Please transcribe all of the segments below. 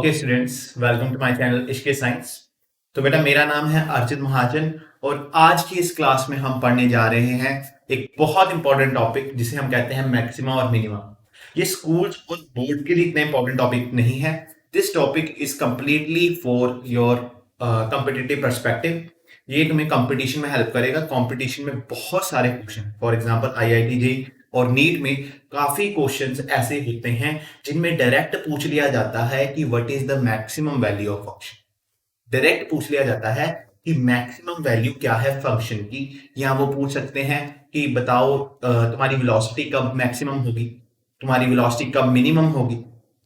Okay students, welcome to my channel इश्के science. तो बेटा, मेरा नाम है अर्जुन महाजन और आज की इस क्लास में हम पढ़ने जा रहे हैं एक बहुत इंपॉर्टेंट टॉपिक जिसे हम कहते हैं मैक्सिमा और मिनिमा। ये स्कूल्स और बोर्ड के लिए इतना इंपॉर्टेंट टॉपिक नहीं है। This topic is completely for your competitive perspective. ये तुम्हें कंपटीशन में हेल्प करेगा। कंपटीशन में बहुत सारे question, for example IIT JEE और नीट में काफी क्वेश्चंस ऐसे होते हैं जिनमें डायरेक्ट पूछ लिया जाता है कि what is the maximum value of function. Direct पूछ लिया जाता है कि मैक्सिमम वैल्यू क्या है फंक्शन की। या वो पूछ सकते हैं कि बताओ तुम्हारी वेलोसिटी कब मैक्सिमम होगी, तुम्हारी वेलोसिटी कब मिनिमम होगी,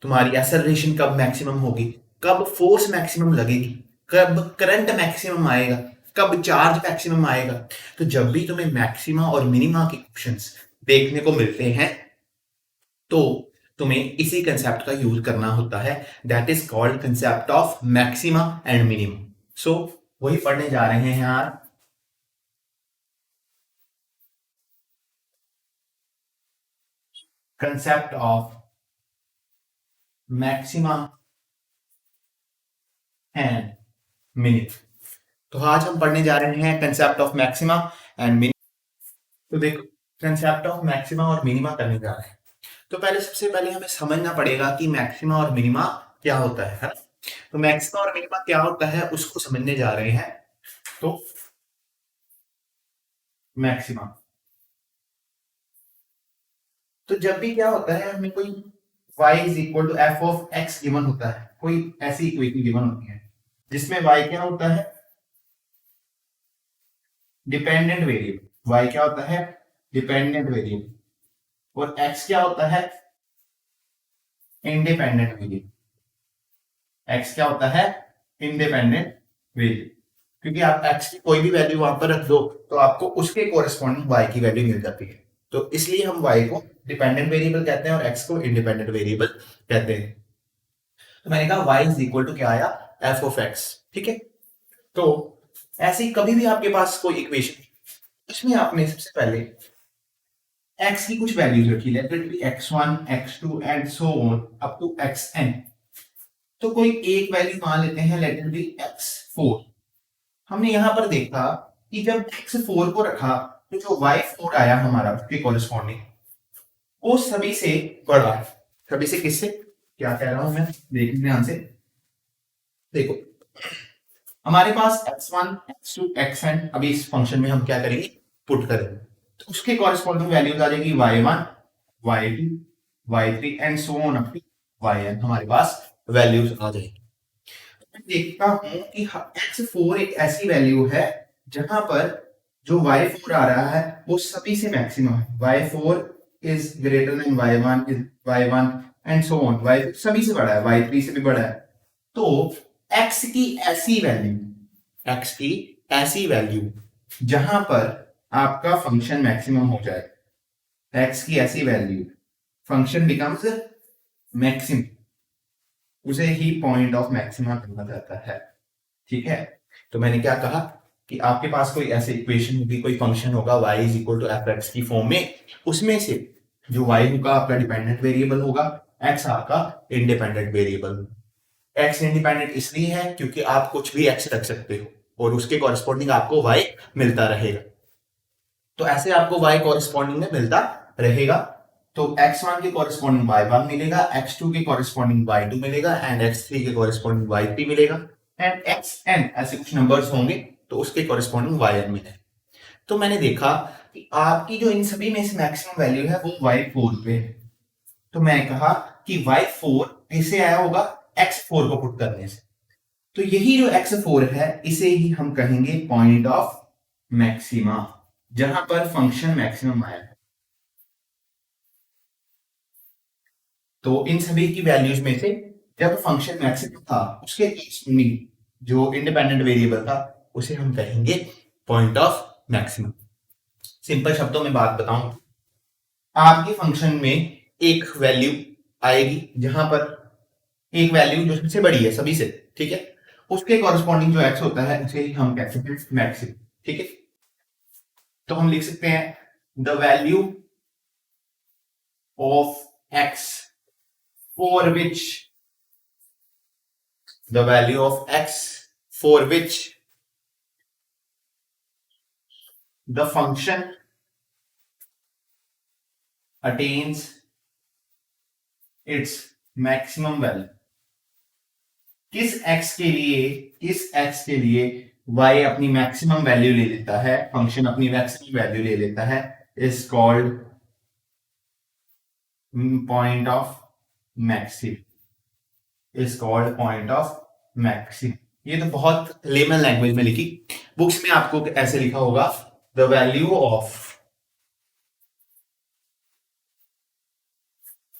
तुम्हारी एक्सेलरेशन कब मैक्सिमम होगी, कब फोर्स मैक्सिमम लगेगी, कब करंट मैक्सिमम आएगा, कब चार्ज मैक्सिमम आएगा। तो जब भी तुम्हें मैक्सिमा और मिनिमा के क्वेश्चंस देखने को मिलते हैं तो तुम्हें इसी कंसेप्ट का यूज करना होता है। That is called concept of maxima and minimum. So वही पढ़ने जा रहे हैं यार। Concept of maxima and minimum. तो आज हम पढ़ने जा रहे हैं concept of maxima and minimum. तो देखो, कंसेप्ट ऑफ मैक्सिमा और मिनिमा करने जा रहे हैं तो पहले सबसे पहले हमें समझना पड़ेगा कि मैक्सिमा और मिनिमा क्या होता है ना। तो मैक्सिमा और मिनिमा क्या होता है उसको समझने जा रहे हैं। तो मैक्सिमा, तो जब भी क्या होता है हमें कोई y is equal to f of x given होता है, कोई ऐसी इक्वेशन गिवन होती है जिसमें y क्या होता है, डिपेंडेंट वेरिएबल। y क्या होता है, डिपेंडेंट वेरिएबल। और x क्या होता है, इंडिपेंडेंट वेरिएबल। x क्या होता है, इंडिपेंडेंट वेरिएबल। क्योंकि आप x की कोई भी वैल्यू वहां पर रख दो तो आपको उसके कोरिस्पॉन्डिंग y की वैल्यू मिल जाती है। तो इसलिए हम y को डिपेंडेंट वेरिएबल कहते हैं और x को इंडिपेंडेंट वेरिएबल कहते हैं। तो मैंने कहा y इज इक्वल टू क्या आया, एफ ऑफ एक्स। ठीक है। तो ऐसी कभी भी आपके पास कोई इक्वेशन, इसमें आपने सबसे पहले x की कुछ वैल्यूज रखी, let it be x1 x2 and so on up to xn। तो कोई एक वैल्यू मान लेते हैं, लेट इट बी x4। हमने यहां पर देखा कि जब x4 को रखा तो जो y4 आया हमारा उसके कॉरेस्पॉन्डिंग, वो सभी से बड़ा है। सभी से किससे, क्या कह रहा हूं मैं, देखिए ध्यान से। देखो, हमारे पास x1 x2 xn अभी इस फंक्शन में हम क्या करेंगे, पुट करेंगे। तो उसके कॉरेस्पॉन्डिंग वैल्यूज आ जाएगी y1 y2 y3 and so on up to yn। हमारे पास वैल्यूज आ जाएगी। मैं देखता हूं कि x4 एक ऐसी वैल्यू है जहां पर जो y4 आ रहा है वो सभी से मैक्सिमम है। y4 is greater then y1 and so on, y सभी से बड़ा है, y3 से भी बड़ा है। तो x की ऐसी वैल्यू, x की ऐसी वैल्यू जहां पर आपका फंक्शन मैक्सिमम हो जाए, x की ऐसी वैल्यू फंक्शन बिकम्स मैक्सिमम, उसे ही पॉइंट ऑफ मैक्सिमा कहा जाता है। ठीक है। तो मैंने क्या कहा कि आपके पास कोई ऐसी इक्वेशन होगी, कोई फंक्शन होगा y is equal to f x की फॉर्म में, उसमें से जो y होगा आपका डिपेंडेंट वेरिएबल होगा, x आपका इंडिपेंडेंट वेरिएबल। x इंडिपेंडेंट इसलिए है क्योंकि आप कुछ भी x रख सकते हो और उसके कॉरेस्पॉन्डिंग आपको y मिलता रहेगा। तो ऐसे आपको y कॉरेस्पॉन्डिंग में मिलता रहेगा। तो x1 के कॉरेस्पॉन्डिंग y1 मिलेगा, x2 के कॉरेस्पॉन्डिंग y2 मिलेगा एंड x3 के कॉरेस्पॉन्डिंग y3 मिलेगा एंड xn ऐसे कुछ नंबर्स होंगे तो उसके कॉरेस्पॉन्डिंग yn मिलेगा। तो मैंने देखा कि आपकी जो इन सभी में से मैक्सिमम वैल्यू है वो y4 पे है। तो मैं कहा कि y4 कैसे आया होगा, x4 को पुट करने से। तो यही जो x4 है इसे ही हम कहेंगे पॉइंट ऑफ मैक्सिमा, जहां पर फंक्शन मैक्सिमम आया है। तो इन सभी की वैल्यूज में से जब फंक्शन मैक्सिमम था उसके कॉरेस्पॉन्डिंग जो इंडिपेंडेंट वेरिएबल था उसे हम कहेंगे पॉइंट ऑफ मैक्सिमम। सिंपल शब्दों में बात बताऊं, आपके फंक्शन में एक वैल्यू आएगी जहां पर एक वैल्यू जो सबसे बड़ी है सभी से, ठीक है, उसके कॉरेस्पॉन्डिंग जो एक्स होता है उसे हम कहते हैं मैक्सिमम। ठीक है। तो हम लिख सकते हैं the value of x for which the value of x for which the function attains its maximum value। किस x के लिए y अपनी मैक्सिमम वैल्यू ले लेता है, फंक्शन अपनी मैक्सिमम वैल्यू ले लेता है, is called point of maxim, is called point of maxim. ये तो बहुत लेमन लैंग्वेज में लिखी, बुक्स में आपको ऐसे लिखा होगा the value of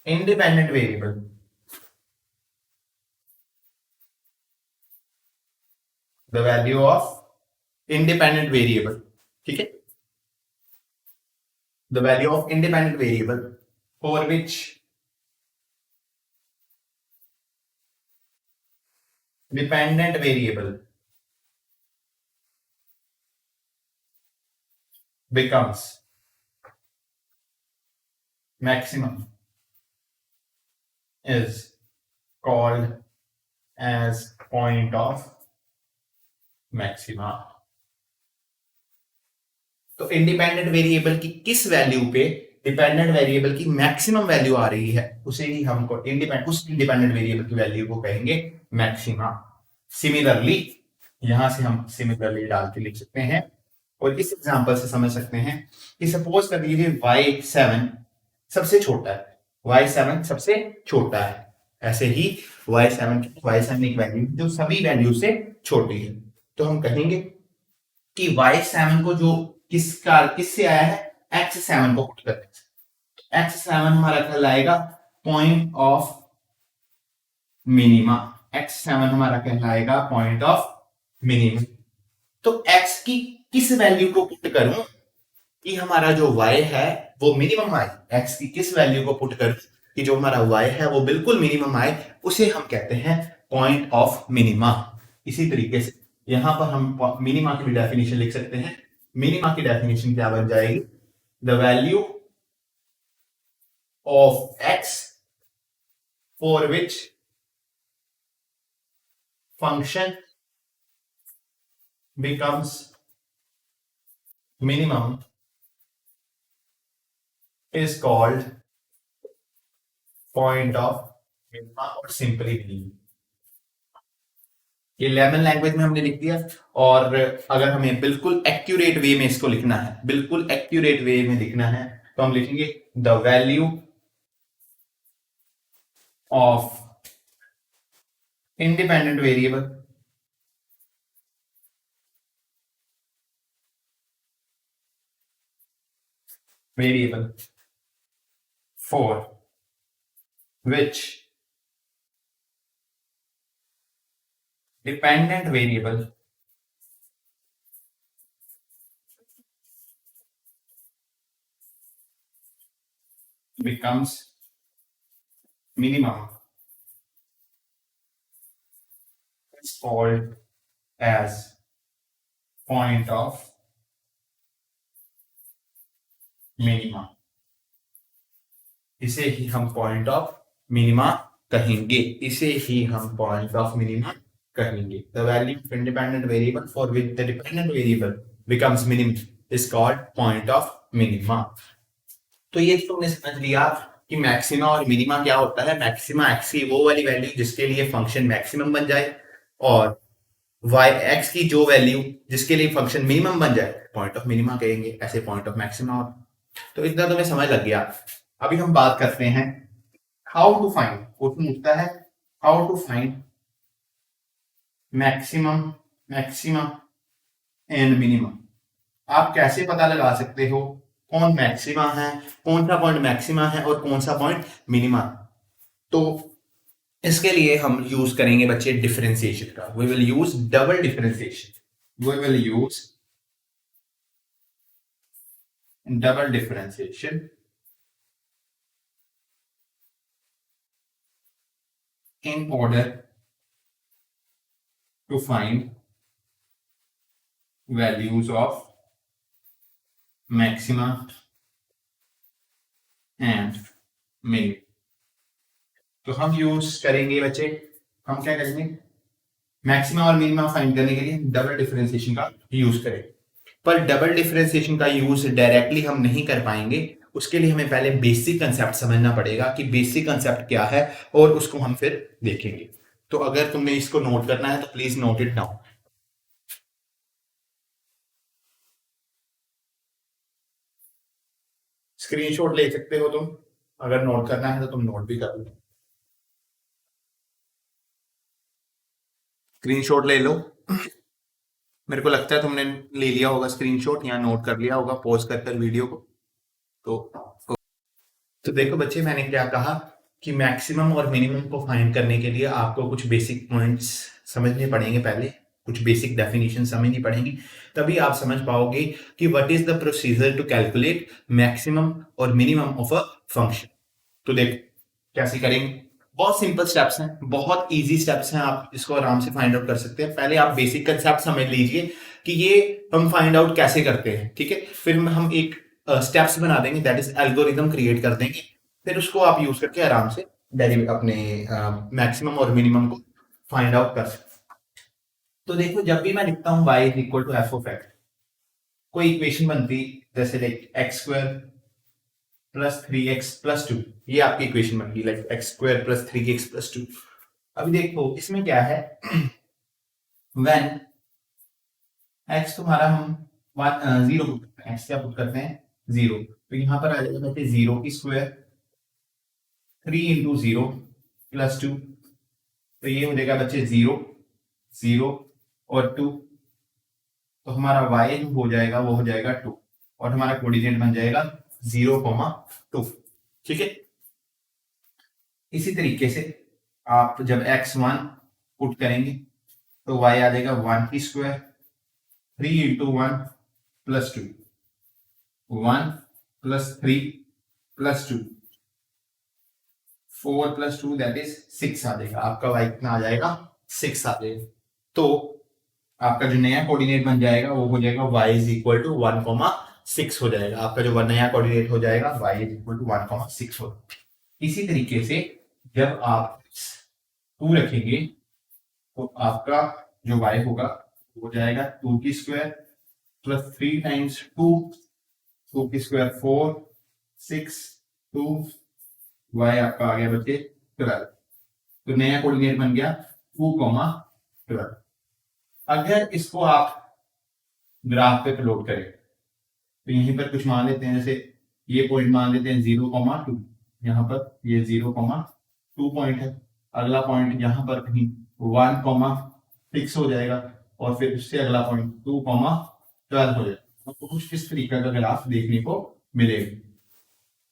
independent variable, the value of independent variable, ठीक है, the value of independent variable for which dependent variable becomes maximum is called as point of maxima। तो इंडिपेंडेंट वेरिएबल की किस वैल्यू पे डिपेंडेंट वेरिएबल की maximum value आ रही है, उसे ही हमको उस इंडिपेंडेंट वेरिएबल की वैल्यू को कहेंगे मैक्सिमा। सिमिलरली यहां से हम सिमिलरली डाल के लिख सकते हैं और इस एग्जांपल से समझ सकते हैं कि सपोज कर लीजिए y7 सबसे छोटा है, y7 सबसे छोटा है, ऐसे ही y7 एक वैल्यू जो सभी वैल्यू से छोटी है, तो हम कहेंगे कि y7 को जो किससे आया है, x7 को पुट करके x7 हमारा कहलाएगा पॉइंट ऑफ मिनिमा, x7 हमारा कहलाएगा पॉइंट ऑफ मिनिमा। तो x की किस वैल्यू को पुट करूं कि हमारा जो y है वो मिनिमम आए, x की किस वैल्यू को पुट करूं कि जो हमारा y है वो बिल्कुल मिनिमम आए, उसे हम कहते हैं पॉइंट ऑफ मिनिमा। इसी तरीके से यहां पर हम मिनिमा की भी डेफिनेशन लिख सकते हैं। मिनिमा की डेफिनेशन क्या बन जाएगी, the value of x for which function becomes minimum is called point of minima और सिंपली minimum। ये लेमन लैंग्वेज में हमने लिख दिया, और अगर हमें बिल्कुल एक्यूरेट वे में इसको लिखना है, बिल्कुल एक्यूरेट वे में लिखना है, तो हम लिखेंगे the value of independent variable for which dependent variable becomes minimum is called as point of minima। इसे ही हम पॉइंट ऑफ मिनिमा कहेंगे, इसे ही हम पॉइंट ऑफ मिनिमा कहेंगे। The value of independent variable for which the dependent variable becomes minimum is called point of minima. तो ये तुमने समझ लिया कि मैक्सिमा और मिनिमा क्या होता है। मैक्सिमा एक्स की वो वाली वैल्यू जिसके लिए फंक्शन मैक्सिमम बन जाए, और वाई एक्स की जो वैल्यू जिसके लिए फंक्शन मिनिमम बन जाए, पॉइंट ऑफ मिनिमा कहेंगे, ऐसे पॉइंट ऑफ मैक्सिमा। तो इतना तुम्हें समझ लग गया। अभी हम बात करते हैं हाउ टू फाइंड, क्वेश्चन उठता है how to find maximum and minimum. आप कैसे पता लगा सकते हो कौन मैक्सिमा है, कौन सा पॉइंट मैक्सिमा है और कौन सा पॉइंट मिनिमा। तो इसके लिए हम यूज करेंगे बच्चे डिफरेंशिएशन का। We will use double differentiation, we will use double differentiation in order to find values of maxima and min। तो हम यूज करेंगे बच्चे, हम क्या करेंगे मैक्सिमम और मिनिमम फाइंड करने के लिए डबल डिफरेंशिएशन का यूज करें, पर डबल डिफरेंशिएशन का यूज डायरेक्टली हम नहीं कर पाएंगे। उसके लिए हमें पहले बेसिक कंसेप्ट समझना पड़ेगा कि बेसिक कंसेप्ट क्या है, और उसको हम फिर देखेंगे। तो अगर तुमने इसको नोट करना है तो please note it down. Screenshot ले सकते हो तुम, अगर नोट करना है तो तुम नोट भी कर लो, स्क्रीनशॉट ले लो। मेरे को लगता है तुमने ले लिया होगा स्क्रीनशॉट या नोट कर लिया होगा पॉज कर कर वीडियो को। तो देखो बच्चे, मैंने क्या कहा कि मैक्सिमम और मिनिमम को फाइंड करने के लिए आपको कुछ बेसिक पॉइंट्स समझने पड़ेंगे, पहले कुछ बेसिक डेफिनेशन समझनी पड़ेंगी, तभी आप समझ पाओगे कि what is the procedure to calculate maximum और मिनिमम ऑफ अ फंक्शन। तो देख कैसे करेंगे, बहुत सिंपल स्टेप्स हैं, बहुत इजी स्टेप्स हैं, आप इसको आराम से फाइंड आउट कर सकते हैं। पहले आप बेसिक कंसेप्ट समझ लीजिए कि ये हम फाइंड आउट कैसे करते हैं, ठीक है। फिर हम एक स्टेप्स बना देंगे, दैट इज एल्गोरिदम क्रिएट कर देंगे, फिर उसको आप यूज करके आराम से डेरिवेट अपने मैक्सिमम और मिनिमम को फाइंड आउट कर सकते हैं। तो देखो, जब भी मैं लिखता हूँ y is equal to f of x, कोई इक्वेशन बनती जैसे like x square plus 3x plus 2, ये आपकी इक्वेशन बन गई, like x square plus 3x plus 2। अभी देखो इसमें क्या है, व्हेन x तुम्हारा हम 0 पुट करते हैं, x क्या पुट करते हैं 0, तो यहां पर आ जाएगा बच्चे 0 की स्क्वायर 3 इंटू 0 प्लस 2, तो ये हो जाएगा बच्चे 0 0 और 2, तो हमारा y जो हो जाएगा वो हो जाएगा 2, और हमारा कोऑर्डिनेट बन जाएगा 0,2, ठीक है। इसी तरीके से आप जब x1 पुट करेंगे तो y आ जाएगा 1 की square 3 into 1 plus 2, 1 plus 3 plus 2, 4 plus 2 that is 6 आ जाएगा, आपका y कितना आ जाएगा 6 आ जाएगा। तो आपका जो नया कोऑर्डिनेट बन जाएगा वो हो जाएगा y इज इक्वल टू 1,6 हो जाएगा, आपका जो नया कोऑर्डिनेट हो जाएगा y इज इक्वल टू 1,6 हो। इसी तरीके से जब आप 2 रखेंगे तो आपका जो y होगा हो जाएगा 2 की स्क्वायर प्लस 3 टाइम्स 2, 2 की स्क्वायर 4, 6, 2, y आपका आ गया बच्चे 12, तो नया कोऑर्डिनेट बन गया 2,12। अगर इसको आप ग्राफ पे प्लॉट करें तो यहीं पर कुछ मान लेते हैं, जैसे ये पॉइंट मान लेते हैं 0,2, यहाँ पर ये 0,2 पॉइंट है, अगला पॉइंट यहाँ पर कहीं 1,6 हो जाएगा, और फिर उससे अगला पॉइंट 2,12 हो जाएगा। आपको कुछ इस तरीके का ग्राफ देखने को मिलेगा,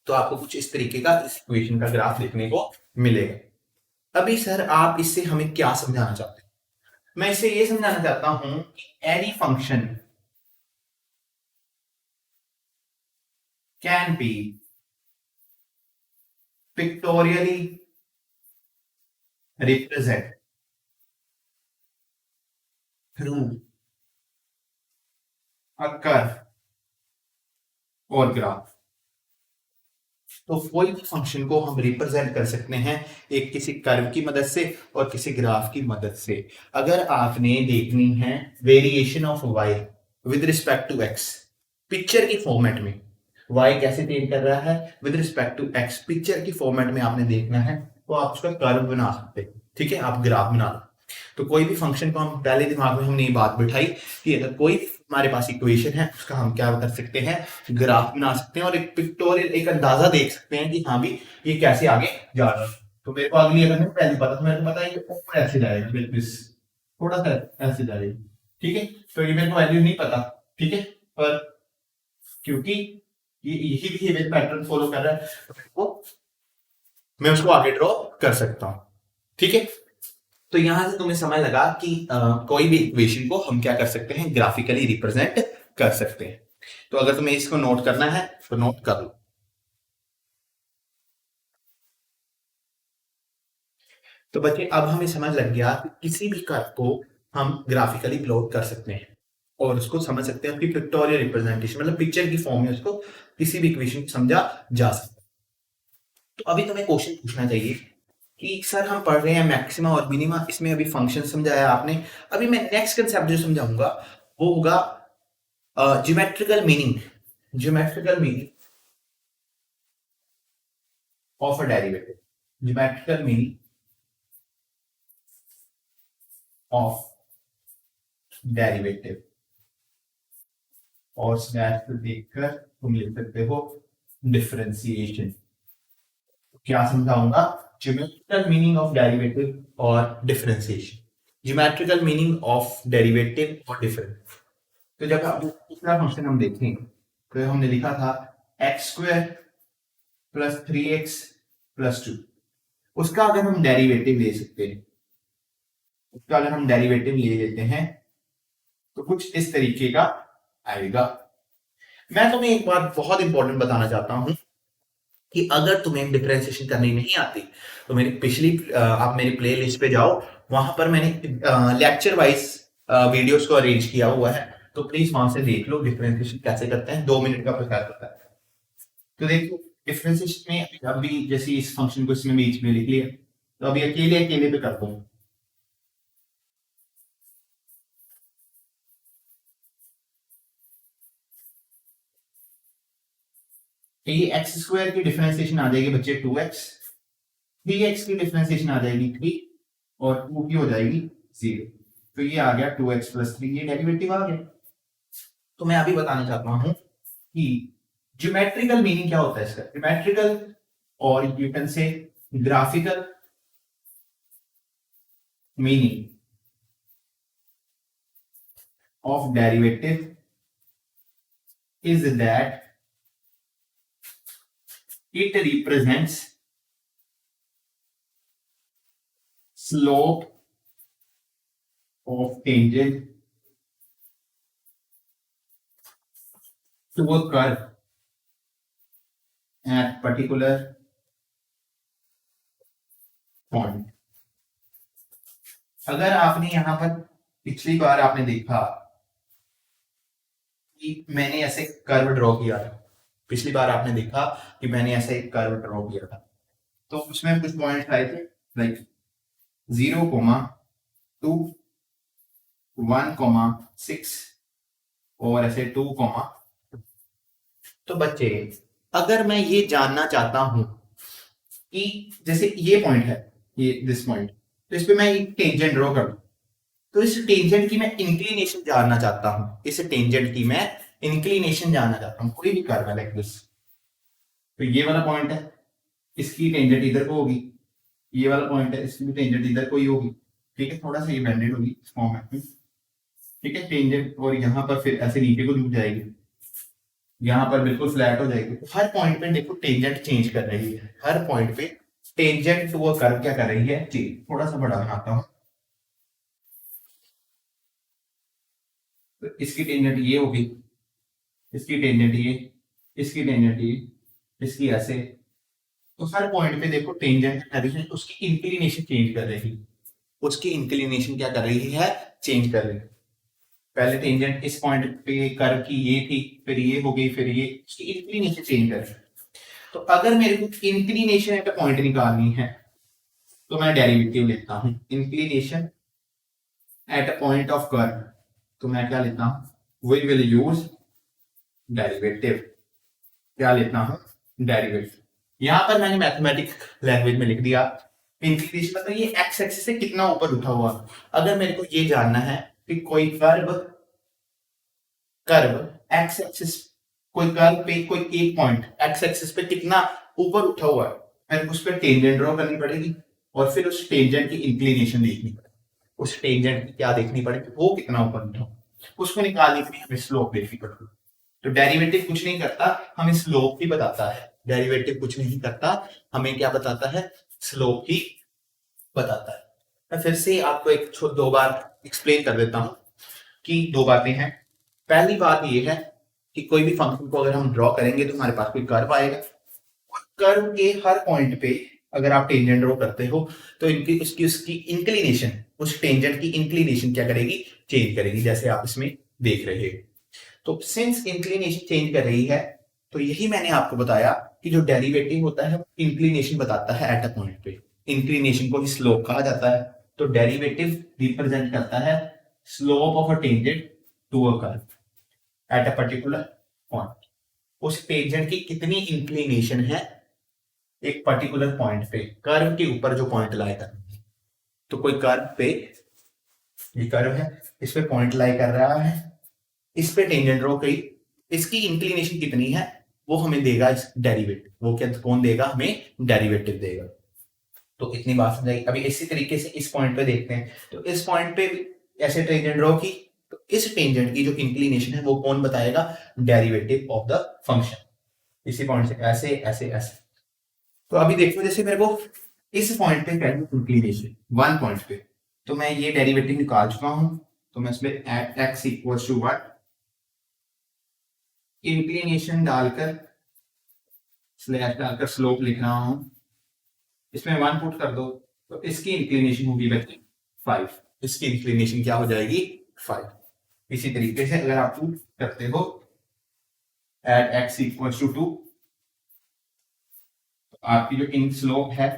तो आपको कुछ इस तरीके का इस इक्वेशन का ग्राफ देखने को मिलेगा। अभी सर आप इससे हमें क्या समझाना चाहते हैं? मैं इसे ये समझाना चाहता हूं कि any function can be pictorially represent through a curve और ग्राफ। तो कोई भी फंक्शन को हम रिप्रेजेंट कर सकते हैं एक किसी कर्व की मदद से और किसी ग्राफ की मदद से। अगर आपने देखनी है variation of y with respect to x picture की फॉर्मेट में, y कैसे चेंज कर रहा है with respect to x picture की फॉर्मेट में आपने देखना है, तो आप उसका कर्व बना सकते हैं, ठीक है, आप ग्राफ बना लो। तो कोई भी फंक्शन को हम पहले दिमाग में हमने ये बात बिठाई कि अगर कोई हमारे पास इक्वेशन है उसका हम क्या कर सकते हैं, ग्राफ बना सकते हैं, और एक पिक्टोरियल एक अंदाजा देख सकते हैं कि हाँ भी ये कैसे आगे जा रहा है। तो मेरे को अगली अगर पहले पता तो मेरे को पता है ये ऊपर ऐसे जाएगा, बिल्कुल थोड़ा सा ऐसे जाएगी, ठीक है। तो ये मेरे को वैल्यू नहीं पता, ठीक है, पर क्योंकि ये यही बिहेवियर पैटर्न फॉलो कर रहा है तो मेरे को मैं उसको आगे ड्रॉ कर सकता हूं, ठीक है। तो यहां से तुम्हें समझ लगा कि कोई भी इक्वेशन को हम क्या कर सकते हैं, ग्राफिकली रिप्रेजेंट कर सकते हैं। तो अगर तुम्हें इसको नोट करना है तो नोट कर लो। तो बच्चे अब हमें समझ लग गया कि किसी भी कर्व को हम ग्राफिकली प्लॉट कर सकते हैं और उसको समझ सकते हैं कि पिक्टोरियल रिप्रेजेंटेशन मतलब पिक्चर की फॉर्म में उसको किसी भी इक्वेशन को समझा जा सकता है। तो अभी तुम्हें क्वेश्चन पूछना चाहिए कि सर हम पढ़ रहे हैं मैक्सिमा और मिनिमा, इसमें अभी फंक्शन समझाया आपने, अभी मैं नेक्स्ट कंसेप्ट जो समझाऊंगा वो होगा geometrical meaning, geometrical meaning of a derivative, geometrical meaning of derivative. और स्नैप को देखकर तुम लिख सकते हो डिफरेंशिएशन। क्या समझाऊंगा? ज्योमेट्रिकल मीनिंग ऑफ डेरिवेटिव और differentiation, geometrical meaning of derivative और डिफरेंस। तो जब आप दूसरा फंक्शन हम देखें तो हमने लिखा था x square plus 3x plus 2, उसका अगर हम डेरिवेटिव ले सकते हैं, उसका अगर हम डेरिवेटिव ले लेते हैं तो कुछ इस तरीके का आएगा। मैं तुम्हें एक बात बहुत इंपॉर्टेंट बताना चाहता हूं कि अगर तुम्हें डिफरेंशिएशन करनी नहीं आती तो मेरी पिछली आप मेरी प्लेलिस्ट पे जाओ, वहां पर मैंने लेक्चर वाइज वीडियोस को अरेंज किया हुआ है, तो प्लीज वहां से देख लो डिफरेंशिएशन कैसे करते हैं, 2 मिनट का प्रोसेस होता है। तो देखो डिफरेंशिएशन में अभी जैसे इस फंक्शन को इसमें बीच में लिख लिया, तो अभी अकेले अकेले पे करता हूं। तो ये एक्स स्क्वायर की डिफरेंशिएशन आ जाएगी बच्चे 2x, 3x की डिफरेंशिएशन आ जाएगी 3, और 2 की हो जाएगी 0। तो ये आ गया 2x प्लस 3, ये डेरिवेटिव आ गया। तो मैं अभी बताना चाहता हूं कि ज्योमेट्रिकल मीनिंग क्या होता है इसका, ज्योमेट्रिकल और you can say graphical meaning of derivative is that it represents slope of tangent to a curve at particular point। अगर आपने यहां पर पिछली बार आपने देखा कि मैंने ऐसे कर्व ड्रॉ किया था, पिछली बार आपने देखा कि मैंने ऐसे एक कर्व ड्रॉ किया था, तो उसमें कुछ पॉइंट्स आए थे लाइक 0,2, 1,6 और ऐसे 2, तो बच्चे अगर मैं ये जानना चाहता हूं कि जैसे ये पॉइंट है, ये दिस पॉइंट, तो इस पे मैं एक टेंजेंट ड्रॉ कर दूं, तो इस टेंजेंट की मैं इंक्लिनेशन जानना चाहता हूं, इस टेंजेंट की मैं इंक्लिनेशन जानना चाहता हूं, कोई भी कर्व है लाइक दिस। तो ये वाला पॉइंट है, इसकी टेंजेंट इधर को होगी, ये वाला पॉइंट है, इसकी भी टेंजेंट इधर को ही होगी, ठीक है, थोड़ा सा ये बेंडेड होगी इस फॉर्मेट में, ठीक है, टेंजेंट, और यहाँ पर फिर ऐसे नीचे को झुक जाएगी, यहाँ पर बिल्कुल फ्लैट हो जाएगी। तो हर पॉइंट पे देखो टेंजेंट चेंज कर रही है, हर पॉइंट पे टेंजेंट टू अ कर्व क्या कर रही है, चेंज। थोड़ा सा बड़ा बनाता हूं, तो इसकी टेंजेंट ये होगी, इसकी टेंजेंट ये, इसकी टेंजेंट ये, इसकी ऐसे। तो हर पॉइंट पे देखो टेंजेंट कर रही है, उसकी इंक्लिनेशन चेंज कर रही है, उसकी इंक्लिनेशन क्या कर रही है, चेंज कर रही है। पहले टेंजेंट इस पॉइंट पे कर्व की ये थी, फिर ये हो गई, फिर ये, उसकी इंक्लिनेशन चेंज कर रही है। तो अगर मेरे को इंक्लिनेशन एट अ पॉइंट निकालनी है तो मैं डेरिवेटिव लेता हूं, inclination at a point of curve, तो मैं क्या लेता हूं, वी विल यूज डेरिवेटिव। क्या लेता हूं, डेरिवेटिव। यहां पर मैंने मैथमेटिक लैंग्वेज में लिख दिया इंक्लिनेशन, मतलब ये एक्स एक्सिस से कितना ऊपर उठा हुआ। अगर मेरे को ये जानना है कि कोई कर्व, कर्व एक्स एक्सिस, कोई कर्व पे कोई एक पॉइंट एक्स एक्सिस पे कितना ऊपर उठा हुआ है, मेरे को उस पर टेंजेंट ड्रॉ करनी पड़ेगी, और फिर उस टेंजेंट की इंक्लिनेशन देखनी पड़ेगी, उस टेंजेंट की क्या देखनी पड़ेगी, वो कितना ऊपर उठा, उसको निकालने के लिए हमें स्लोप देखनी पड़ेगी। तो डेरिवेटिव कुछ नहीं करता, हमें स्लोप ही बताता है, डेरिवेटिव कुछ नहीं करता, हमें क्या बताता है, स्लोप ही बताता है। मैं फिर से आपको एक दो बार एक्सप्लेन कर देता हूं कि दो बातें हैं। पहली बात ये है कि कोई भी फंक्शन को अगर हम ड्रॉ करेंगे तो हमारे पास कोई कर्व आएगा, और कर्व के हर पॉइंट पे अगर आप टेंजेंट ड्रॉ करते हो तो इनकी उसकी उसकी इंक्लिनेशन, उस टेंजेंट की इंक्लिनेशन क्या करेगी, चेंज करेगी, जैसे आप इसमें देख रहे हो। तो सिंस इंक्लिनेशन चेंज कर रही है, तो यही मैंने आपको बताया कि जो डेरिवेटिव होता है वो इंक्लिनेशन बताता है एट अ पॉइंट पे। इंक्लिनेशन को ही स्लोप कहा जाता है। तो डेरिवेटिव रिप्रेजेंट करता है slope of a tangent to a curve at a particular point. उस टेंजेंट की कितनी इंक्लिनेशन है एक पर्टिकुलर पॉइंट पे, कर्व के ऊपर जो पॉइंट लाई कर, तो कोई कर्व पे, ये कर्व है, इस पे पॉइंट लाई कर रहा है, इस पे टेंजेंट ड्रॉ करी, इसकी इंक्लिनेशन कितनी है वो हमें देगा इस डेरिवेटिव, वो क्या कौन देगा, हमें डेरिवेटिव देगा। तो इतनी बात समझ आई। अभी इसी तरीके से इस पॉइंट पे देखते हैं, तो इस पॉइंट पे ऐसे टेंजेंट ड्रॉ की, तो इस टेंजेंट की जो इंक्लिनेशन है वो कौन बताएगा, डेरिवेटिव ऑफ द फंक्शन। इसी पॉइंट से ऐसे ऐसे ऐसे। तो अभी देखो जैसे मेरे को इस पॉइंट पे इंक्लिनेशन वन पॉइंट पे, तो मैं ये डेरिवेटिव निकाल चुका हूं। तो मैं इसमें at x equals to what, inclination डालकर स्लैश डालकर स्लोप लिख रहा हूं, इसमें वन पुट कर दो, तो इसकी इंक्लिनेशन होगी बच्चे 5। इसकी इंक्लिनेशन क्या हो जाएगी, 5। इसी तरीके से अगर आप पुट करते हो एट एक्स इक्वल्स टू 2, तो आपकी जो इन स्लोप है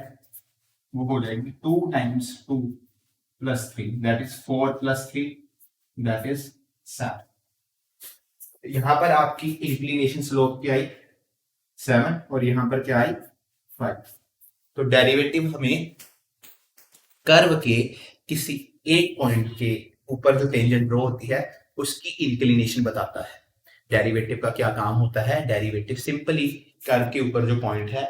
वो हो जाएगी 2 times 2 plus 3, that is 4 plus 3, that is 7। यहां पर आपकी इंक्लिनेशन स्लोप क्या आई, 7, और यहां पर क्या आई, 5। तो डेरिवेटिव हमें कर्व के किसी एक पॉइंट के ऊपर जो टेंजेंट ड्रॉ होती है उसकी इंक्लिनेशन बताता है। डेरिवेटिव का क्या काम होता है, डेरिवेटिव सिंपली कर्व के ऊपर जो पॉइंट है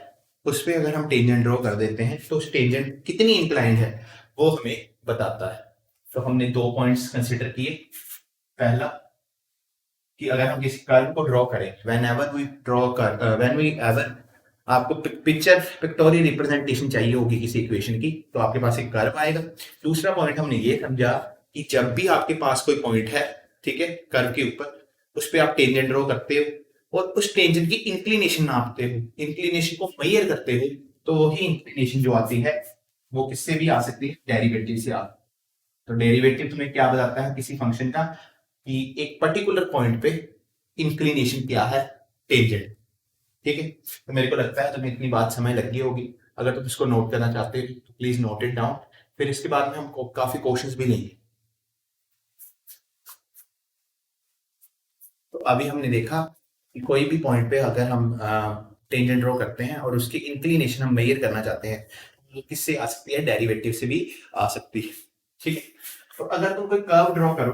उस पर अगर हम टेंजेंट ड्रॉ कर देते हैं तो उस टेंजेंट कितनी इंक्लाइंड है वो हमें बताता है। तो हमने 2 पॉइंट्स कंसिडर किए। पहला कि अगर हम किसी कर्व को ड्रॉ करें, व्हेन एवर वी ड्रॉ कर व्हेन वी एवर आपको पिक्चर पिक्टोरियल रिप्रेजेंटेशन चाहिए होगी किसी इक्वेशन की, तो आपके पास एक कर्व आएगा। दूसरा पॉइंट हमने ये समझा कि जब भी आपके पास कोई पॉइंट है, ठीक है, कर्व के ऊपर, उस पर आप टेंजेंट ड्रॉ करते हो और उस टेंजेंट की इंक्लिनेशन नापते हो, इंक्लिनेशन को मेजर करते हो, तो वही इंक्लिनेशन जो आती है वो किससे भी आ सकती है, डेरिवेटिव से आ। तो डेरिवेटिव तुम्हें क्या बताता है किसी फंक्शन का, कि एक पर्टिकुलर पॉइंट पे इंक्लिनेशन क्या है, टेंजेंट। ठीक है, तो मेरे को लगता है तुम्हें इतनी बात समझ लग गई होगी। अगर तुम इसको नोट करना चाहते हो तो प्लीज नोट इट डाउन, फिर इसके बाद में हम काफी क्वेश्चंस भी लेंगे। तो अभी हमने देखा कि कोई भी पॉइंट पे अगर हम टेंजेंट ड्रॉ करते हैं और उसकी इंक्लिनेशन हम मेजर करना चाहते हैं, तो किससे आ सकती है, डेरिवेटिव से भी आ सकती है। ठीक है, तो अगर तुम कोई कर्व ड्रॉ करो,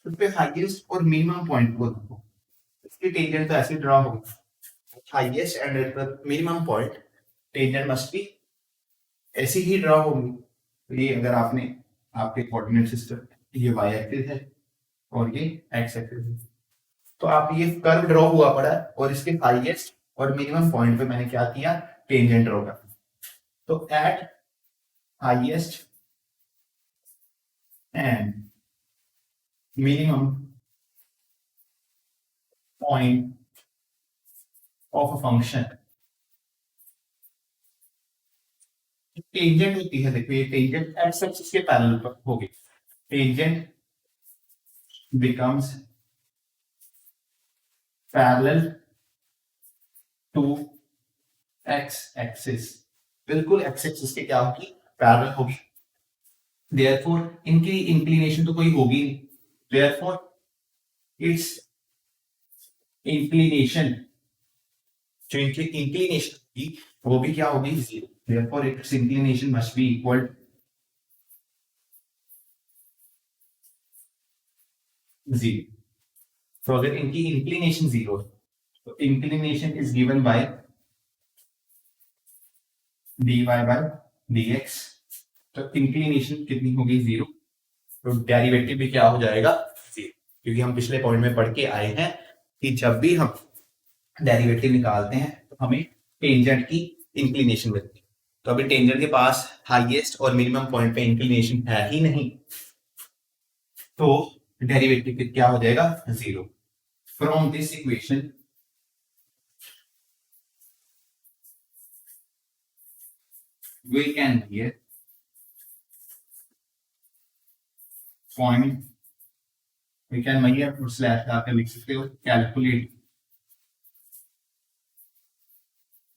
उस पे हाईएस्ट और मिनिमम पॉइंट को देखो, इसकी टेंजेंट तो ऐसे ड्रॉ होगी, highest and minimum point tangent must be ऐसी ही ड्रॉ होगी। तो ये अगर आपने आपके कोऑर्डिनेट सिस्टम, ये वाई एक्सिस है और ये एक्स एक्सिस है, तो आप ये कर्व ड्रॉ हुआ पड़ा है और इसके हाईएस्ट और मिनिमम पॉइंट पे मैंने क्या किया, टेंजेंट ड्रॉ कर। तो at highest and minimum point of a function, tangent होती है, देखो ये टेंजेंट एक्स एक्सिस के पैरेलल पर होगी, tangent becomes parallel to x axis, बिल्कुल एक्स एक्सिस के क्या होगी, पैरेलल होगी। देयरफॉर इनकी इंक्लिनेशन तो कोई होगी नहीं, देयरफॉर इट्स इंक्लिनेशन, जो इनकी इंक्लिनेशन होगी वो भी क्या होगी, zero. Therefore its inclination must be equal zero. तो अगर इनकी इंक्लिनेशन जीरो है तो inclination is given by dy by dx, तो इंक्लिनेशन कितनी होगी, जीरो। तो डेरिवेटिव भी क्या हो जाएगा, जीरो, क्योंकि हम पिछले पॉइंट में पढ़ के आए हैं कि जब भी हम डेरिवेटिव निकालते हैं तो हमें टेंजेंट की इंक्लिनेशन मिलती है। तो अभी टेंजेंट के पास हाईएस्ट और मिनिमम पॉइंट पे इंक्लिनेशन है ही नहीं, तो डेरिवेटिव क्या हो जाएगा, zero. From this equation we can here point, we can here slash डालकर लिख सकते हो, कैलकुलेट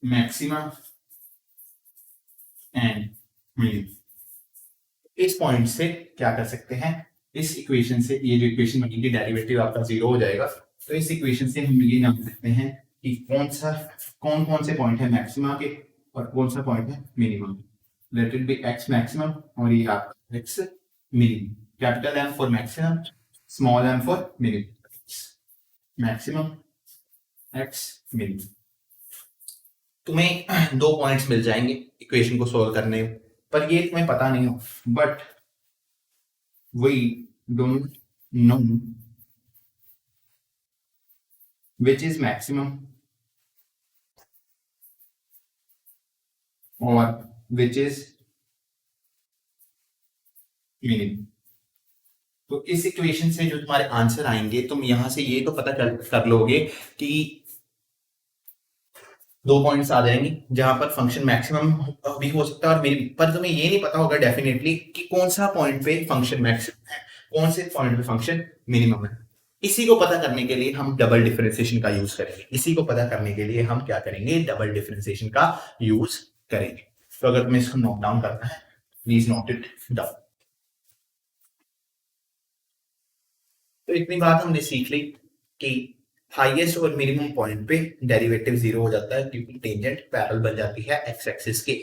maximum and मिनिमम। इस पॉइंट से क्या कर सकते हैं, इस इक्वेशन से, ये जो इक्वेशन बनेगी डेरिवेटिव आपका जीरो हो जाएगा। तो इस इक्वेशन से हम ये जान सकते हैं कि कौन कौन से पॉइंट है मैक्सिमा के और कौन सा पॉइंट है minimum. Let it be x maximum और ये आपका x minimum. Capital M for maximum, small m for minimum. Maximum x minimum. तुम्हें दो पॉइंट्स मिल जाएंगे इक्वेशन को सोल्व करने में, पर ये तुम्हें पता नहीं हो, but we don't know which is maximum or which is minimum। तो इस इक्वेशन से जो तुम्हारे आंसर आएंगे, तुम यहां से ये तो पता कर लोगे कि दो पॉइंट्स आ जाएंगे जहां पर फंक्शन मैक्सिमम भी हो सकता है और मिनिमम, पर तुम्हें ये नहीं पता होगा डेफिनेटली कि कौन सा पॉइंट पे फंक्शन मैक्सिमम है, कौन से पॉइंट पे फंक्शन मिनिमम है। इसी को पता करने के लिए हम डबल डिफरेंशिएशन का यूज करेंगे। इसी को पता करने के लिए हम क्या करेंगे, डबल डिफरेंशिएशन का यूज करेंगे। तो अगर तुम्हें इसको नोट डाउन करना है, प्लीज नोट इट डाउन। तो इतनी बात हमने सीख ली कि हाईएस्ट और मिनिमम पॉइंट पे डेरिवेटिव जीरो हो जाता है क्योंकि टेंजेंट पैरेलल बन जाती है एक्स एक्सिस के।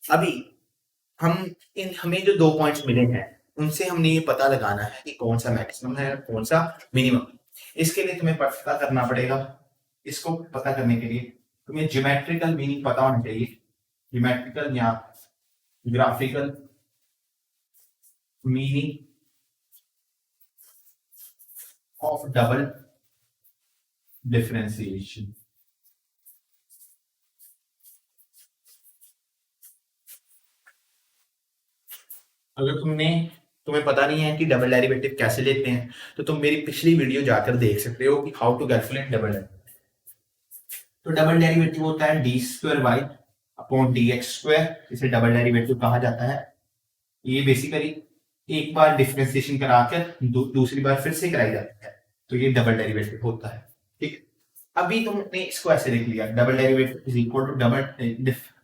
अभी हमें जो दो पॉइंट्स मिले हैं उनसे हमने ये पता लगाना है कि कौन सा मैक्सिमम है कौन सा मिनिमम। इसके लिए तुम्हें पता करना पड़ेगा, इसको पता करने के लिए तुम्हें ज्योमेट्रिकल मीनिंग पता होना चाहिए। ज्योमेट्रिकल या graphical meaning of double differentiation. अगर तुम्हें पता नहीं है कि डबल डेरिवेटिव कैसे लेते हैं, तो तुम मेरी पिछली वीडियो जाकर देख सकते हो कि how to calculate double derivative. तो डबल डेरिवेटिव होता है d square y upon d x square, इसे डबल डेरिवेटिव कहा जाता है। ये बेसिकली एक बार डिफरेंशिएशन कराकर दूसरी बार फिर से कराई जाती है, तो ये डबल डेरिवेटिव होता है। ठीक, अभी तुमने इसको ऐसे लिख लिया, double derivative is equal to double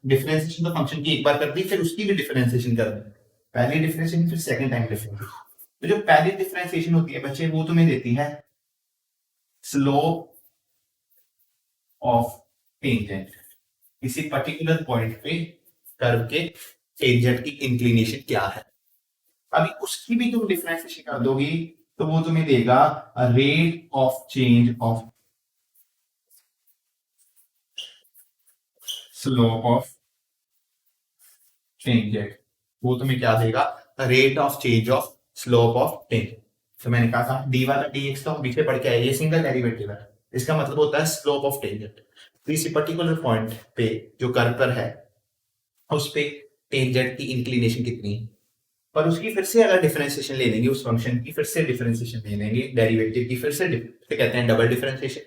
differentiation तो फंक्शन की एक बार कर दी, फिर उसकी भी डिफरेंशिएशन कर दी, पहली डिफरेंशिएशन फिर सेकंड टाइम डिफरेंशिएशन। तो जो पहली डिफरेंशिएशन होती है बच्चे, वो तुम्हें देती है स्लोप ऑफ टेंजेंट, किसी पर्टिकुलर पॉइंट पे कर्व के टेंजेंट की इंक्लिनेशन क्या है। अभी उसकी भी तुम डिफरेंशिएशन कर दोगी तो वो तुम्हें देगा rate of change of slope of tangent. वो तुम्हें क्या देगा, rate of change of slope of tangent. तो मैंने कहा था डी वाला डी एक्स तो पीछे पढ़ के आया, ये सिंगल डेरिवेटिव है, इसका मतलब होता है स्लोप ऑफ टेंजेंट। तो इसी पर्टिकुलर पॉइंट पे जो कर्व पर है उस पे टेंजेंट की इंक्लिनेशन कितनी है, पर उसकी फिर से अगर डिफरेंशिएशन ले लेंगे, उस फंक्शन की फिर से डिफरेंशिएशन ले लेंगे, डेरिवेटिव की फिर से कहते हैं डबल डिफरेंशिएशन,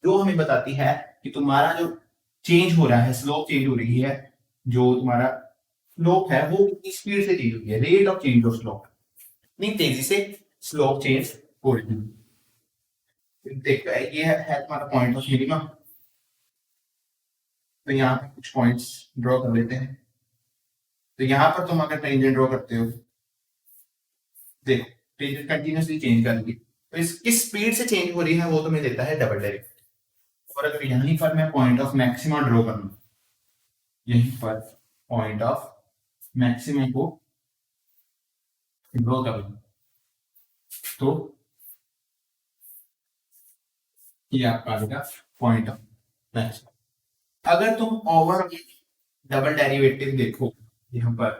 जो हमें बताती है कि तुम्हारा जो चेंज हो रहा है, स्लोप चेंज हो रही है, जो तुम्हारा स्लोप है वो कितनी स्पीड से चेंज हो रही है, rate of change of slope, इतनी तेजी से स्लोप चेंज हो रही है। देखो ये है तुम्हारा पॉइंट ऑफ मिनिमम। तो यहाँ पे कुछ पॉइंट्स ड्रॉ कर लेते हैं। तो यहाँ पर तुम अगर टेंजेंट ड्रॉ करते हो, देखो टेंजेंट कंटिन्यूअसली चेंज कर रही है, तो इस किस स्पीड से चेंज हो रही है वो तुम्हें देता है डबल डेरिवेटिव। और अगर यहीं पर मैं पॉइंट ऑफ मैक्सिमा ड्रॉ करूं, यहीं पर पॉइंट ऑफ मैक्सिमम को ड्रॉ करूं, तो ये आपका आएगा पॉइंट ऑफ मैक्सिमम। अगर तुम ओवर डबल डेरिवेटिव देखो यहां पर,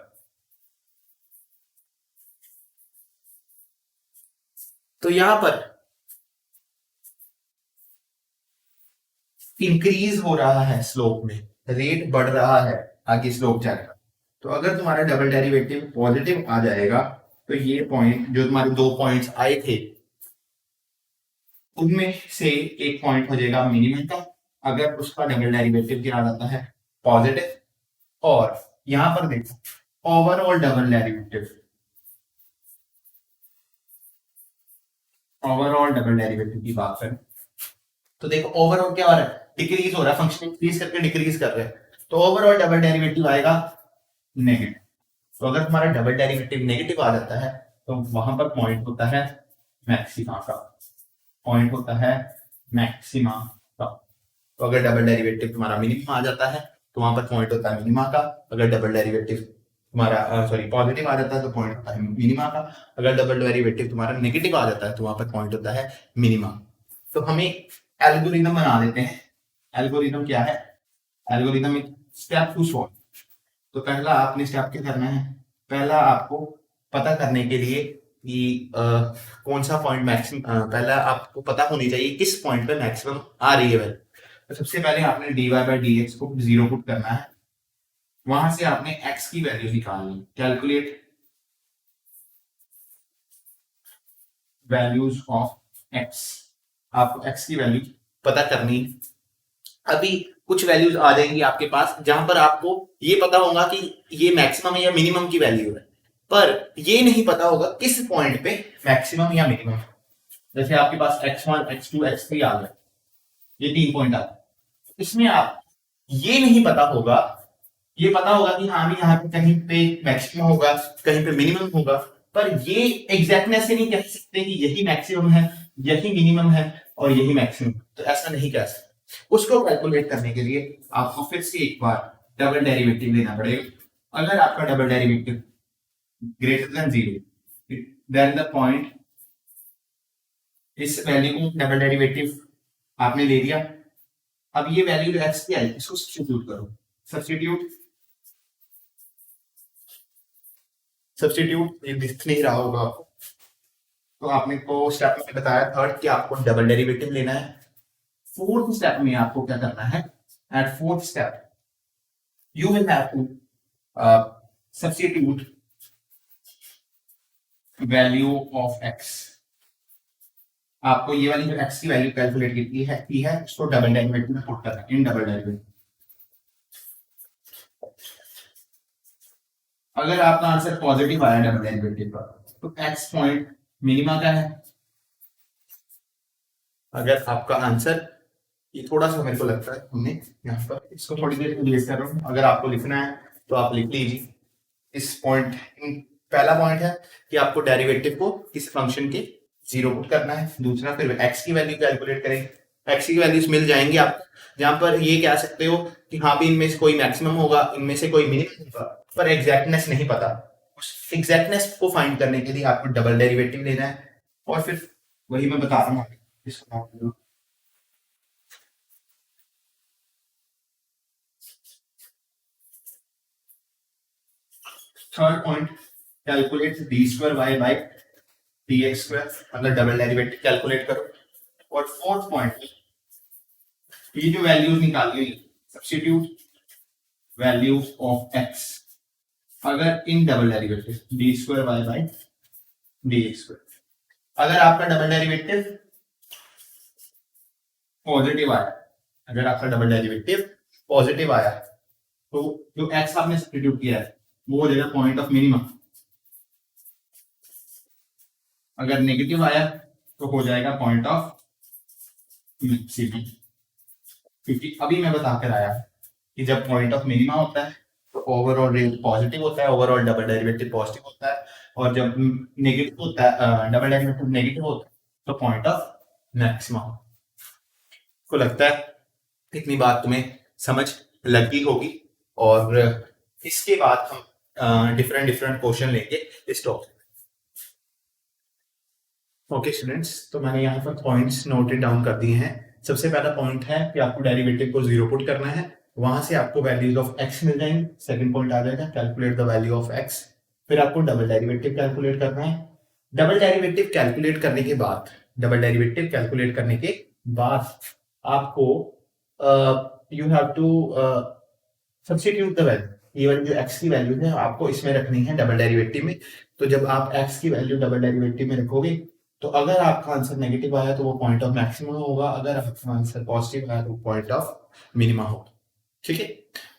तो यहां पर इंक्रीज हो रहा है स्लोप में, रेट बढ़ रहा है, आगे स्लोप जाएगा। तो अगर तुम्हारा डबल डेरिवेटिव पॉजिटिव आ जाएगा तो ये पॉइंट जो तुम्हारे दो पॉइंट्स आए थे उनमें से एक पॉइंट हो जाएगा मिनिमम का, अगर उसका डबल डेरिवेटिव क्या आ जाता है पॉजिटिव। और यहां पर देखो overall double derivative, overall double derivative की बात करें तो देखो ओवरऑल क्या हो रहा है, डिक्रीज हो रहा है, फंक्शन इंक्रीज करके डिक्रीज कर रहे हैं, तो ओवरऑल डबल डेरिवेटिव आएगा नेगेटिव। तो अगर तुम्हारा डबल डेरिवेटिव नेगेटिव आ जाता है तो वहां पर पॉइंट होता है मैक्सिमा का, पॉइंट होता है मैक्सिमा का। तो अगर डबल डेरिवेटिव तुम्हारा मिनिमम आ जाता है तो वहां पर पॉइंट होता है मिनिमा का। अगर डबल डेरिवेटिव तुम्हारा सॉरी पॉजिटिव आ जाता है तो पॉइंट होता है मिनिमा का। अगर डबल डेरिवेटिव तुम्हारा नेगेटिव आ जाता है तो वहां पर पॉइंट होता है मिनिमा। तो हमें एल्गोरिदम बना देते हैं। एल्गोरिदम क्या है? Algorithm step to solve. तो पहला आपने स्टेप क्या करना है? पहला आपको पता करने के लिए कि कौन सा पॉइंट मैक्सिमम, पहला आपको पता होनी चाहिए किस पॉइंट पे मैक्सिमम आ रही है वैल्यू। तो सबसे पहले आपने dy बाई डी एक्स को जीरो पुट करना है। वहां से आपने x की वैल्यू निकालनी, कैलकुलेट वैल्यूज ऑफ x। आपको x की वैल्यू पता करनी। अभी कुछ वैल्यूज आ जाएंगी आपके पास जहां पर आपको ये पता होगा कि ये मैक्सिमम है या मिनिमम की वैल्यू है, पर ये नहीं पता होगा किस पॉइंट पे मैक्सिमम या मिनिमम। जैसे आपके पास x1 x2 x3 आ गया, ये 3 पॉइंट आ गए। इसमें आप ये नहीं पता होगा, ये पता होगा कि हाँ भी यहाँ पे कहीं पे मैक्सिमम होगा कहीं पे मिनिमम होगा, पर ये एग्जैक्टनेस से नहीं कह सकते कि यही मैक्सिमम है यही मिनिमम है और यही मैक्सिमम। तो ऐसा नहीं कह सकते। उसको कैलकुलेट करने के लिए आपको फिर से एक बार डबल डेरिवेटिव लेना पड़ेगा। अगर आपका double derivative greater than zero, then the point, इस वैल्यू को डबल डेरिवेटिव आपने ले लिया। अब ये वैल्यू जो एक्स की आई इसको सब्स्टिट्यूट करो। सब्स्टिट्यूट सब्स्टिट्यूट ये दिख नहीं रहा होगा आपको। तो आपने को स्टेप में बताया थर्ड कि आपको डबल डेरिवेटिव लेना है। फोर्थ स्टेप में आपको क्या करना है? At fourth step you will have to substitute value of x. आपको ये वाली जो एक्स की वैल्यू कैलकुलेट की है उसको डबल डेरिवेटिव में पुट करना है, इन डबल डेरिवेटिव। अगर आपका आंसर पॉजिटिव आया डबल डेरिवेटिव का तो एक्स पॉइंट मिनिमा का है। अगर आपका आंसर, ये थोड़ा सा मेरे को लगता है हमने यहाँ पर इसको थोड़ी देर रिलीज कर रहा हूँ, अगर आपको लिखना है तो आप लिख लीजिए। इस पॉइंट, पहला पॉइंट है कि आपको डेरिवेटिव को किस फंक्शन के जीरो पुट करना है। दूसरा फिर एक्स की वैल्यू कैलकुलेट करेंगे। एक्स की वैल्यूज मिल जाएंगी आपको, जहां पर ये कह सकते हो कि हाँ भी इनमें से कोई मैक्सिमम होगा इनमें से कोई मिनिमम होगा, पर एग्जैक्टनेस नहीं पता। उस एग्जैक्टनेस को फाइंड करने के लिए आपको डबल डेरिवेटिव लेना है और फिर वही मैं बता रहा हूँ इसको। Third point, calculate d square y by d x square, मतलब डबल डेरिवेटिव कैलकुलेट करो। और फोर्थ पॉइंट, ये जो वैल्यूज निकाली हुई सब्स्टिट्यूट वैल्यू ऑफ एक्स। अगर इन double derivative d square y by d x square, अगर आपका डबल डेरिवेटिव पॉजिटिव आया, अगर आपका डबल डेरिवेटिव पॉजिटिव आया तो जो एक्स आपने सब्स्टिट्यूट किया है वो हो जाएगा पॉइंट ऑफ मिनिमम। अगर नेगेटिव आया तो हो जाएगा पॉइंट ऑफ मैक्सिमम। क्योंकि अभी मैं बताकर आया कि जब पॉइंट ऑफ मिनिमा होता है तो ओवरऑल रेट पॉजिटिव होता है, ओवरऑल डबल डेरिवेटिव पॉजिटिव होता है, और जब नेगेटिव होता है, डबल डेरिवेटिव नेगेटिव होता है तो पॉइंट ऑफ मैक्सिमा। को लगता है इतनी बात तुम्हें समझ लगी होगी, और इसके बाद हम डिफरेंट डिफरेंट क्वेश्चन लेंगे इस टॉपिक। ओके स्टूडेंट्स, तो मैंने यहाँ पर पॉइंट्स नोटेड डाउन कर दिए हैं। सबसे पहला पॉइंट है कि आपको डेरिवेटिव को जीरो पुट करना है, वहां से आपको वैल्यूज ऑफ एक्स मिल जाएंगे। सेकंड पॉइंट आ जाएगा calculate the value of x. फिर आपको डबल डेरिवेटिव कैलकुलेट करना है। डबल डेरिवेटिव कैलकुलेट करने के बाद, डबल डेरिवेटिव कैलकुलेट करने के बाद आपको you have to substitute the value. ये वाली जो एक्स की वैल्यू है आपको इसमें रखनी है डबल डेरिवेटिव में। तो जब आप एक्स की वैल्यू डबल डेरिवेटिव में रखोगे तो अगर आपका आंसर नेगेटिव आया तो वो पॉइंट ऑफ मैक्सिमम होगा, अगर आपका आंसर पॉजिटिव आया तो पॉइंट ऑफ मिनिमा होगा। ठीक है,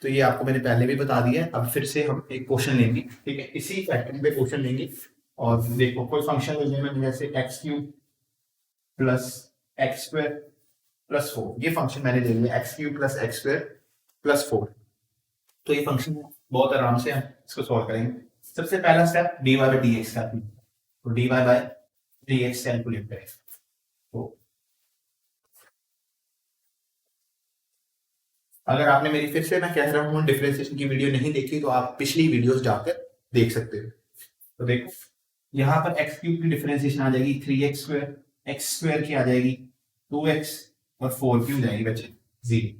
तो ये आपको मैंने पहले भी बता दिया है। अब फिर से हम एक क्वेश्चन लेंगे, ठीक है, इसी पैटर्न पे क्वेश्चन लेंगे। और देखो कोई फंक्शन ले लेना, जैसे x cube plus x square plus 4। ये फंक्शन मैंने ले लिया x cube plus x square plus 4। तो ये फंक्शन बहुत आराम से हम इसको सॉल्व करेंगे। सबसे पहला स्टेप dy बाय dx का, तो dy बाय dx कैलकुलेट करें। तो अगर आपने मेरी, फिर से मैं कह रहा हूँ, डिफरेंशिएशन की वीडियो नहीं देखी तो आप पिछली वीडियोस जाकर देख सकते हो। तो देखो यहाँ पर x क्यूब की डिफरेंशिएशन आ जाएगी 3x स्क्वायर, x स्क्वायर की आ जाएगी 2x और 4 की हो जाएगी बच्चे 0।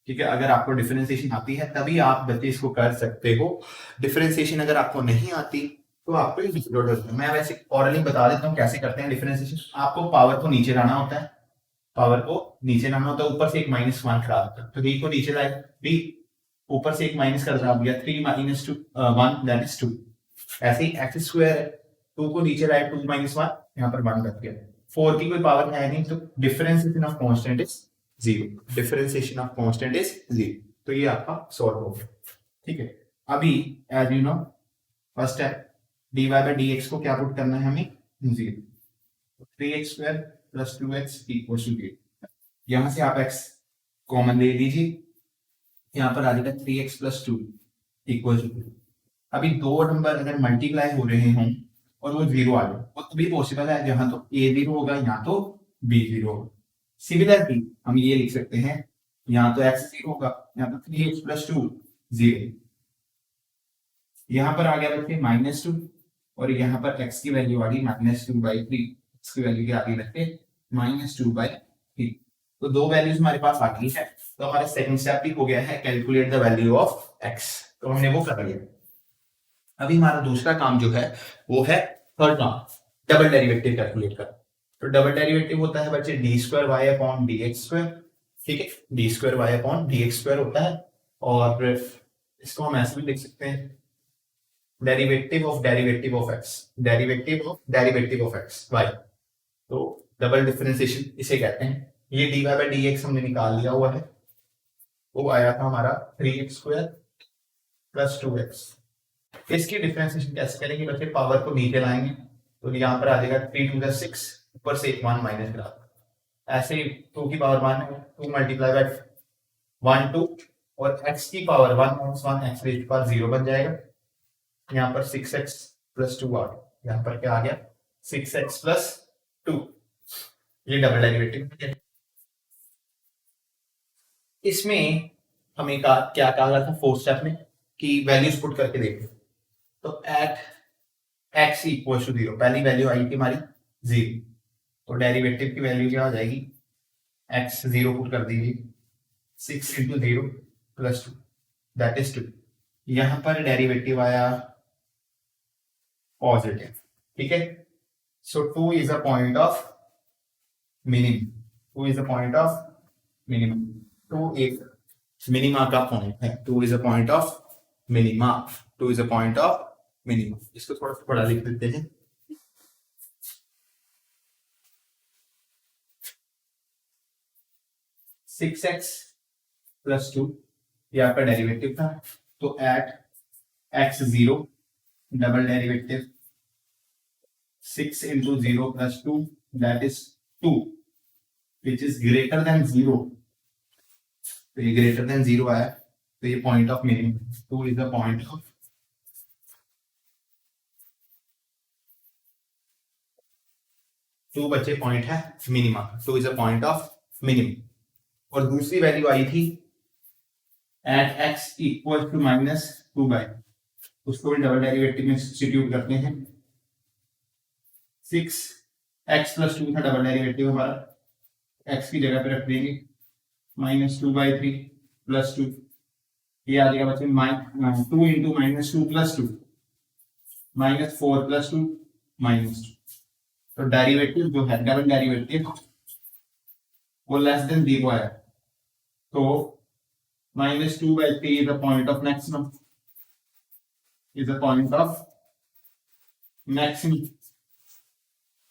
ठीक है, अगर आपको डिफरेंशिएशन आती है तभी आप बच्चे इसको कर सकते हो। डिफरेंशिएशन अगर आपको नहीं आती तो आपको ये डिफिकल्ट होता है। मैं वैसे ऑरली बता देता हूँ कैसे करते हैं डिफरेंशिएशन। आपको पावर को नीचे लाना होता है, पावर को नीचे लाना होता है, ऊपर से एक -1 खड़ा होता है, तो b को नीचे लाए, b ऊपर से एक माइनस कर दिया 3 - 2 1 दैट इज 2। ऐसे ही x स्क्वायर है, 2 को नीचे लाए 2 - 1 यहाँ पर 1 रख दिया, 4 की कोई पावर है नहीं, तो differentiation of constant is 0। Differentiation of constant is 0। तो ये आपका सॉल्व हो गया। ठीक है, अभी as you know first step dy by dx को क्या पुट करना है हमें 0। 3x square plus 2x equal to 0। यहां से आप x कॉमन ले लीजिए, यहाँ पर आ जाएगा 3x प्लस 2 इक्वल टू 2। अभी दो नंबर अगर मल्टीप्लाई हो रहे हों और वो 0 आ जाए, वो तभी पॉसिबल है जहां तो a 0 होगा, यहाँ तो b 0 होगा। सिमिलरली हम ये लिख सकते हैं, यहाँ तो x 0 होगा, यहाँ तो 3x प्लस 2 0। यहाँ पर आ गया बच्चे -2 और यहाँ पर x की वैल्यू आ गई -2/3, x की वैल्यू क्या आ गई बच्चे -2/3। तो दो वैल्यूज हमारे पास आ गई है, तो हमारा सेकंड स्टेप भी हो गया है, calculate the value of x। तो हमने वो कर लिया। अभी हमारा दूसरा काम जो है वो है थर्ड काम, डबल डेरिवेटिव कैलकुलेट करना। तो डबल डेरिवेटिव होता है बच्चे d2y/dx²। ठीक है, d2y/dx² होता है, और इसको हम ऐसे भी लिख सकते हैं derivative of x, derivative of x y। तो डबल डिफरेंशिएशन इसे कहते हैं। ये dy बाय dx हमने निकाल लिया हुआ है, वो आया था हमारा 3x² प्लस 2x। इसकी डिफरेंशिएशन कैसे करेंगे बच्चे, पावर को नीचे लाएंगे, तो यहाँ पर आ जाएगा 3 टू द 6, ऊपर से एक 1 माइनस करा, ऐसे 2 की पावर 1 है, 2 मल्टीप्लाई बाय 1 2, और x की power 1 - 1 x raise to power 0 बन जाएगा। यहाँ पर 6x प्लस 2 आ गया, यहाँ पर क्या आ गया 6x प्लस 2। ये डबल डेरिवेटिव है। इसमें हमें क्या कहा गया था फोर्थ स्टेप में कि वैल्यूज पुट करके देखो। तो एट x इक्वल टू 0, पहली वैल्यू आई थी हमारी 0, तो डेरिवेटिव की वैल्यू क्या हो जाएगी, x 0 पुट कर दीजिए, 6 × 0 प्लस 2 दैट इज 2। यहां पर डेरिवेटिव आया पॉजिटिव। ठीक है, सो 2 is a point of minimum, 2 is a point of minimum, 2 एक मिनिमा का पॉइंट है, 2 is a point of minima, 2 is a point of minimum. इसको थोड़ा सा बड़ा लिख देते हैं, सिक्स एक्स प्लस 2 ये आपका डेरिवेटिव था। तो at x 0 double derivative 6 × 0 plus 2 that is 2 which is greater than 0। तो ये ग्रेटर देन 0 आया, तो ये point of minimum, 2 is the point of, to बच्चे पॉइंट है minima, 2 is a point of minimum. और दूसरी वैल्यू आई थी एट x इक्वल टू -2/, उसको भी डबल डेरिवेटिव में सब्स्टिट्यूट करते हैं। 6x प्लस 2 था डबल डेरिवेटिव हमारा, x की जगह पे रख देंगे -2/3 प्लस 2, ये आ जाएगा बच्चे 2 × -2 प्लस 2 -4 प्लस 2 -2। तो डेरिवेटिव जो है डबल डेरिवेटिव वो लेस देन 0 आया, तो -2/3 is the point of maximum, is the point of maximum।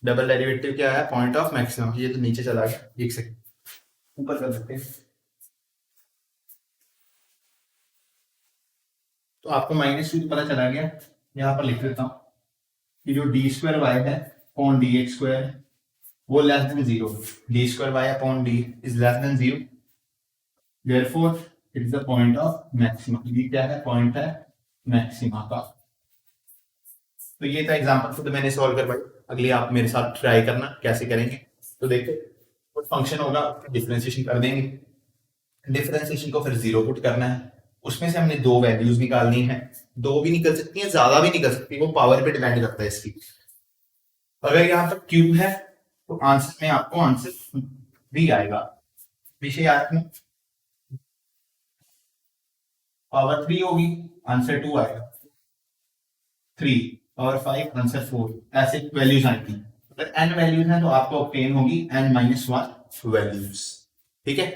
Double derivative क्या है, पॉइंट ऑफ मैक्सिमम। ये तो नीचे चला गया, एक सेकंड ऊपर कर सकते हैं। तो आपको -2 पता चला गया, यहाँ पर लिख देता हूँ कि जो d2y है अपॉन dx² वो less than 0, d2y upon d is less than 0, therefore it is the point of maxima. ये क्या है, पॉइंट है मैक्सिमा का। तो ये था एग्जांपल खुद मैंने सॉल्व करवाई, अगली आप मेरे साथ ट्राई करना कैसे करेंगे। तो देखो कुछ फंक्शन होगा, डिफरेंशिएशन कर देंगे, डिफरेंशिएशन को फिर जीरो पुट करना है, उसमें से हमने दो वैल्यूज निकालनी है, दो भी निकल सकती हैं ज्यादा भी निकल सकती है, वो पावर पे डिपेंड करता है इसकी। अगर यहाँ पर क्यूब है तो आंसर में आपको आंसर भी आएगा, विषय याद रखना, पावर 3 होगी आंसर 2 आएगा, 3 पावर 5 आंसर 4, ऐसे वैल्यूज आएंगी। अगर n वैल्यूज हैं तो आपको ऑब्टेन होगी n-1 वैल्यूज। ठीक है,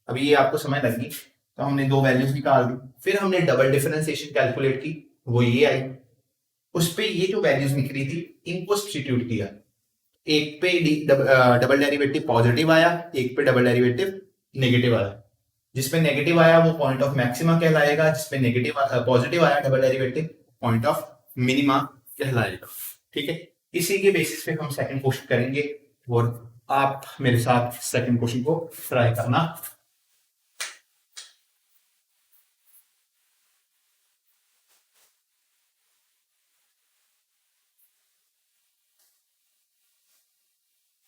अभी ये आपको समझ लगी, तो हमने दो वैल्यूज निकाल दी, फिर हमने डबल डिफरेंशिएशन कैलकुलेट की, वो ये आई, उस पे ये जो वैल्यूज निकली थी इनको सब्स्टिट्यूट किया, एक पे डबल डेरिवेटिव पॉजिटिव आया, एक पे डबल डेरिवेटिव नेगेटिव आया, जिसमें नेगेटिव आया वो पॉइंट ऑफ मैक्सिमा कहलाएगा, जिसमें नेगेटिव पॉजिटिव आया double derivative point of minima कहलाएगा। ठीक है, इसी के बेसिस पे हम सेकंड क्वेश्चन करेंगे, और आप मेरे साथ सेकंड क्वेश्चन को ट्राई करना।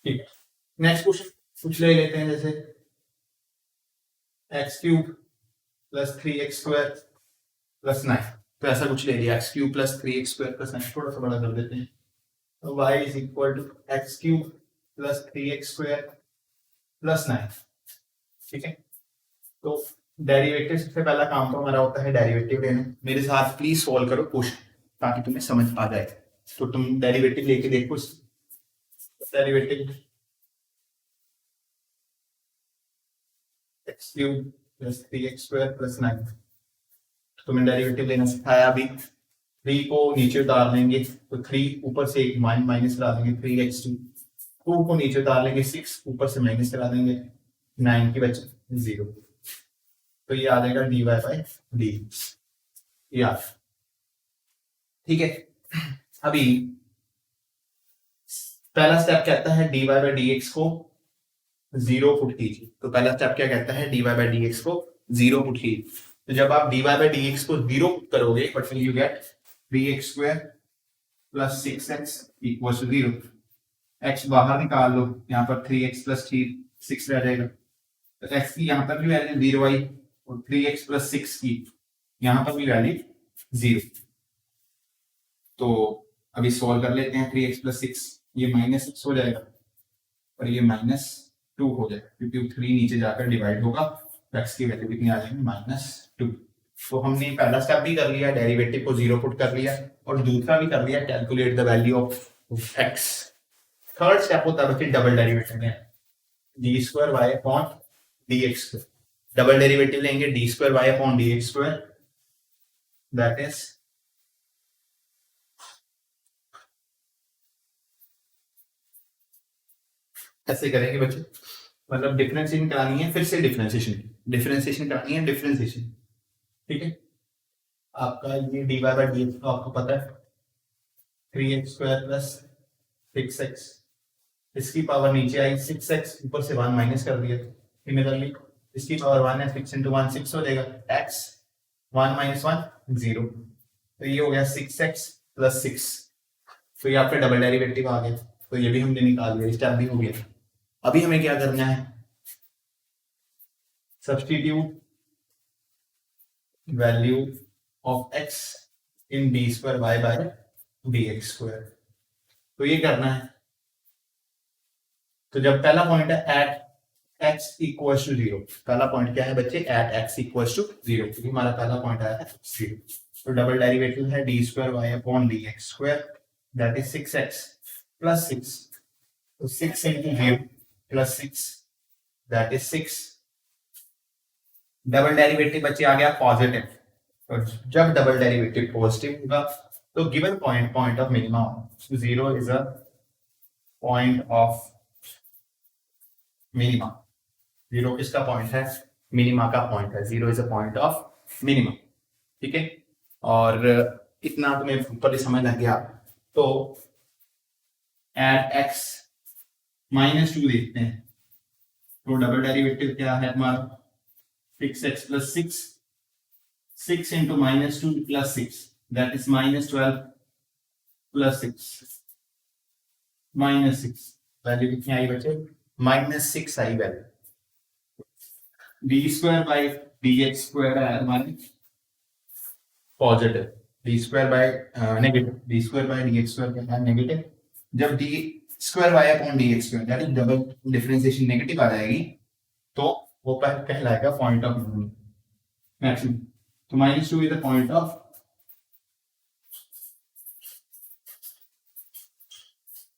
ठीक है, नेक्स्ट क्वेश्चन कुछ ले लेते हैं, जैसे x cube plus 3x² plus 9, तो ऐसा कुछ ले लिया, x cube plus 3x² plus 9, थोड़ा सा बड़ा कर देते हैं, तो y is equal to x cube plus 3x² plus 9। ठीक है, तो डेरिवेटिव सबसे पहला काम तो हमारा होता है डेरिवेटिव लेना, मेरे साथ प्लीज सॉल्व करो क्वेश्चन ताकि तुम्हें समझ आ जाए। तो तुम डेरिवेटिव लेके देखो, derivative x cube plus 3x² plus 9, तुम्हें डेरिवेटिव लेना सिखाया अभी, 3 को नीचे उतार लेंगे तो 3 ऊपर से माइनस करा देंगे, 3x2, 2 को नीचे उतार लेंगे, 6 ऊपर से माइनस करा देंगे, 9 की बचे 0, तो ये आ जाएगा dy बाई डी, यार ठीक है। अभी पहला स्टेप कहता है dy बाई dx को 0 पुट कीजिए, तो पहला स्टेप क्या कहता है dy बाई dx को 0 पुट कीजिए, तो जब आप dy बाई dx को 0 पुट करोगे what will you get, 3x² plus 6x equal to 0, x बाहर निकाल लो, यहाँ पर 3x प्लस 6 रह जाएगा, तो x की यहाँ पर भी वैल्यू 0 आई, और 3x प्लस 6 की यहाँ पर भी वैल्यू 0। तो अभी सॉल्व कर लेते हैं, 3x प्लस 6 ये -6 हो जाएगा और ये -2 हो जाएगा, क्योंकि 3 नीचे जाकर डिवाइड होगा, तो x की वैल्यू कितनी आ जाएगी -2। तो हमने पहला स्टेप भी कर लिया, डेरिवेटिव को 0 पुट कर लिया, और दूसरा भी कर लिया, calculate the value of x। Third step होता है बच्चे डबल डेरिवेटिव में, d² y upon dx², double derivative लेंगे d² y upon dx², that is ऐसे करेंगे बच्चे, मतलब डिफरेंशिएशन करानी है, फिर से डिफरेंशिएशन करानी है, डिफरेंशिएशन। ठीक है, आपका ये dy बाई dx तो आपको पता है 3x² प्लस 6x, इसकी पावर नीचे आई 6x, ऊपर से 1 माइनस कर दिया, सिमिलरली इसकी पावर 1 है, 6 into 1 6 हो जाएगा, x 1 minus 1 0, तो ये हो गया 6x प्लस 6, तो ये आपका डबल डेरिवेटिव आ गया, तो ये भी हमने निकाल लिया, स्टेप भी हो गया। अभी हमें क्या करना है, substitute value of x in d² y by dx², तो ये करना है। तो जब पहला पॉइंट है एट x इक्वल्स टू 0, पहला पॉइंट क्या है बच्चे, एट x इक्वल्स टू 0, क्योंकि हमारा पहला पॉइंट आया है 0, तो डबल डेरिवेटिव है d² y upon dx², that is 6x plus 6, तो 6 into 0 plus 6, that is 6, double derivative बच्चे आ गया पॉजिटिव, तो जब डबल डेरिवेटिव पॉजिटिव होगा तो given point of minima, 0 is a point of minima, 0 किसका पॉइंट है, मिनिमा का पॉइंट है, 0 is a point of minima. ठीक है, और इतना तुम्हें ऊपर समझ लग गया, तो एट x -2 देखते हैं, तो डबल डेरिवेटिव क्या है हमारा 6x plus 6, 6 into -2 plus 6, that is -12, +6 -6 value कितनी आई बच्चे? -6 आई वैल्यू। d² है हमारी पॉजिटिव, d² क्या है? नेगेटिव। जब d²y/dx² यानी डबल डिफरेंशिएशन नेगेटिव आ जाएगी तो वो कहलाएगा पॉइंट ऑफ मैक्सिमम। तो -2 is the point of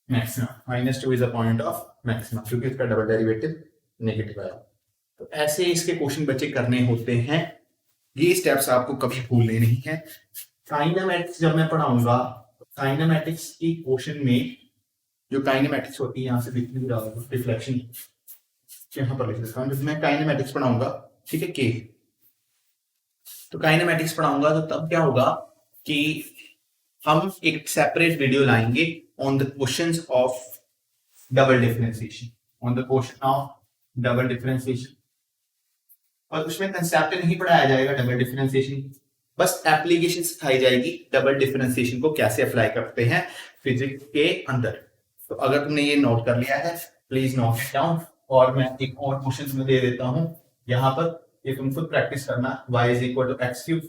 maximum, -2 is the point of maximum क्योंकि इसका डबल डेरिवेटिव नेगेटिव आया। तो ऐसे इसके क्वेश्चन बच्चे करने होते हैं, ये स्टेप्स आपको कभी भूलने नहीं है। काइनेमैटिक्स जब मैं पढ़ाऊंगा, काइनेमैटिक्स की क्वेश्चन में जो काइनेमैटिक्स होती है, यहां से रिफ्लेक्शन यहां पर लिख देता हूं, जब मैं काइनेमैटिक्स पढ़ाऊंगा, ठीक है के, तो काइनेमैटिक्स पढ़ाऊंगा तो तब क्या होगा कि हम एक सेपरेट वीडियो लाएंगे on the questions of double differentiation, on the question of double differentiation. और उसमें कंसेप्ट नहीं पढ़ाया जाएगा डबल डिफरेंशिएशन, बस एप्लीकेशन सिखाई जाएगी डबल डिफरेंशिएशन को कैसे अप्लाई करते हैं फिजिक्स के अंदर। तो अगर तुमने ये नोट कर लिया है, प्लीज नोट इट डाउन। और मैं एक और क्वेश्चन तुम्हें दे देता हूं यहां पर, ये तुम खुद प्रैक्टिस करना, y = x³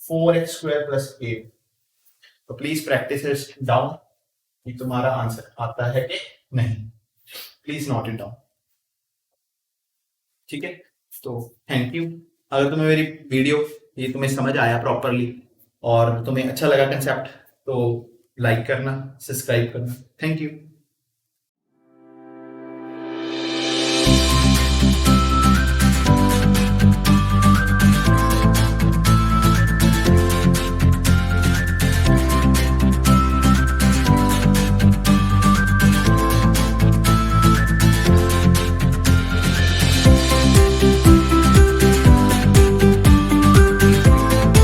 4x² + 8। तो प्लीज प्रैक्टिस इट डाउन कि तुम्हारा आंसर आता है कि नहीं, प्लीज नोट इट डाउन, ठीक है। तो थैंक यू। अगर तुम्हें मेरी वीडियो ये तुम्हें समझ आया प्रॉपरली और तुम्हें अच्छा लगा कंसेप्ट, तो लाइक करना, सब्सक्राइब करना। Thank you.